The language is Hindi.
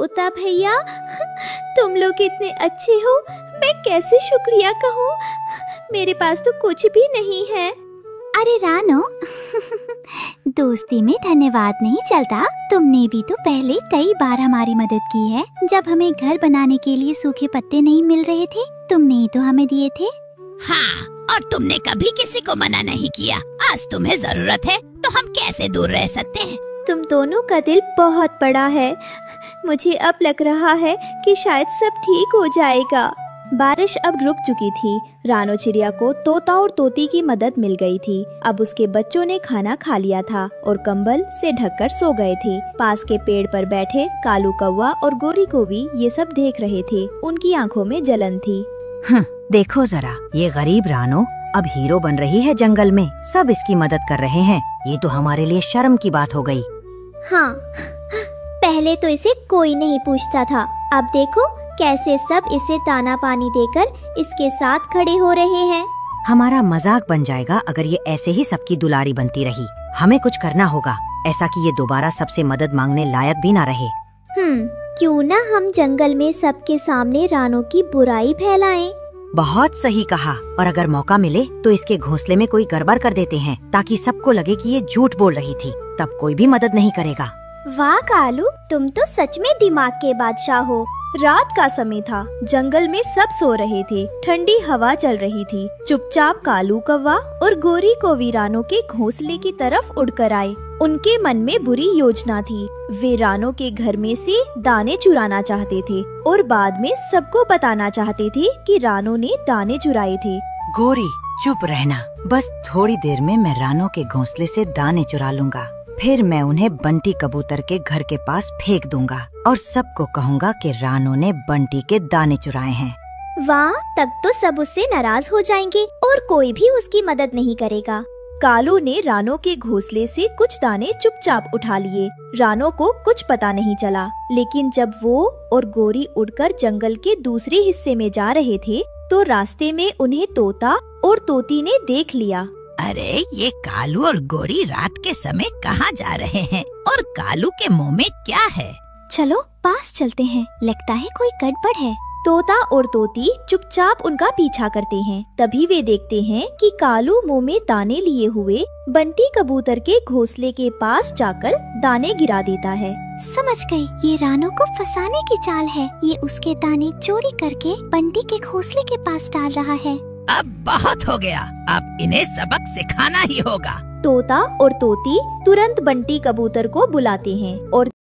तोता भैया, तुम लोग इतने अच्छे हो, मैं कैसे शुक्रिया कहूँ। मेरे पास तो कुछ भी नहीं है। अरे रानो, दोस्ती में धन्यवाद नहीं चलता। तुमने भी तो पहले कई बार हमारी मदद की है। जब हमें घर बनाने के लिए सूखे पत्ते नहीं मिल रहे थे, तुमने ही तो हमें दिए थे। हाँ, और तुमने कभी किसी को मना नहीं किया। आज तुम्हें जरूरत है तो हम कैसे दूर रह सकते हैं। तुम दोनों का दिल बहुत बड़ा है। मुझे अब लग रहा है कि शायद सब ठीक हो जाएगा। बारिश अब रुक चुकी थी। रानो चिड़िया को तोता और तोती की मदद मिल गई थी। अब उसके बच्चों ने खाना खा लिया था और कंबल से ढककर सो गए थे। पास के पेड़ पर बैठे कालू कौवा और गोरी कोवी ये सब देख रहे थे। उनकी आंखों में जलन थी। देखो जरा, ये गरीब रानो अब हीरो बन रही है जंगल में। सब इसकी मदद कर रहे हैं। ये तो हमारे लिए शर्म की बात हो गई। हाँ, पहले तो इसे कोई नहीं पूछता था। अब देखो कैसे सब इसे दाना पानी देकर इसके साथ खड़े हो रहे हैं। हमारा मजाक बन जाएगा अगर ये ऐसे ही सबकी दुलारी बनती रही। हमें कुछ करना होगा, ऐसा कि ये दोबारा सबसे मदद मांगने लायक भी ना रहे। क्यों ना हम जंगल में सबके सामने रानो की बुराई फैलाएं। बहुत सही कहा। और अगर मौका मिले तो इसके घोंसले में कोई गड़बड़ कर देते हैं, ताकि सबको लगे कि ये झूठ बोल रही थी। तब कोई भी मदद नहीं करेगा। वाह कालू, तुम तो सच में दिमाग के बादशाह हो। रात का समय था। जंगल में सब सो रहे थे। ठंडी हवा चल रही थी। चुपचाप कालू कौवा और गोरी कोवी रानो के घोंसले की तरफ उड़कर आए। उनके मन में बुरी योजना थी। वे रानो के घर में से दाने चुराना चाहते थे और बाद में सबको बताना चाहते थे कि रानो ने दाने चुराए थे। गोरी, चुप रहना। बस थोड़ी देर में मैं रानो के घोंसले से दाने चुरा लूंगा। फिर मैं उन्हें बंटी कबूतर के घर के पास फेंक दूंगा और सबको कहूँगा कि रानो ने बंटी के दाने चुराए हैं। वाह, तब तो सब उससे नाराज हो जाएंगे और कोई भी उसकी मदद नहीं करेगा। कालू ने रानो के घोंसले से कुछ दाने चुपचाप उठा लिए। रानो को कुछ पता नहीं चला। लेकिन जब वो और गोरी उड़कर जंगल के दूसरे हिस्से में जा रहे थे तो रास्ते में उन्हें तोता और तोती ने देख लिया। अरे, ये कालू और गोरी रात के समय कहाँ जा रहे हैं और कालू के मुंह में क्या है? चलो पास चलते हैं, लगता है कोई गड़बड़ है। तोता और तोती चुपचाप उनका पीछा करते हैं। तभी वे देखते हैं कि कालू मुंह में दाने लिए हुए बंटी कबूतर के घोंसले के पास जाकर दाने गिरा देता है। समझ गई, ये रानो को फंसाने की चाल है। ये उसके दाने चोरी करके बंटी के घोंसले के पास डाल रहा है। अब बहुत हो गया, अब इन्हें सबक सिखाना ही होगा। तोता और तोती तुरंत बंटी कबूतर को बुलाते हैं और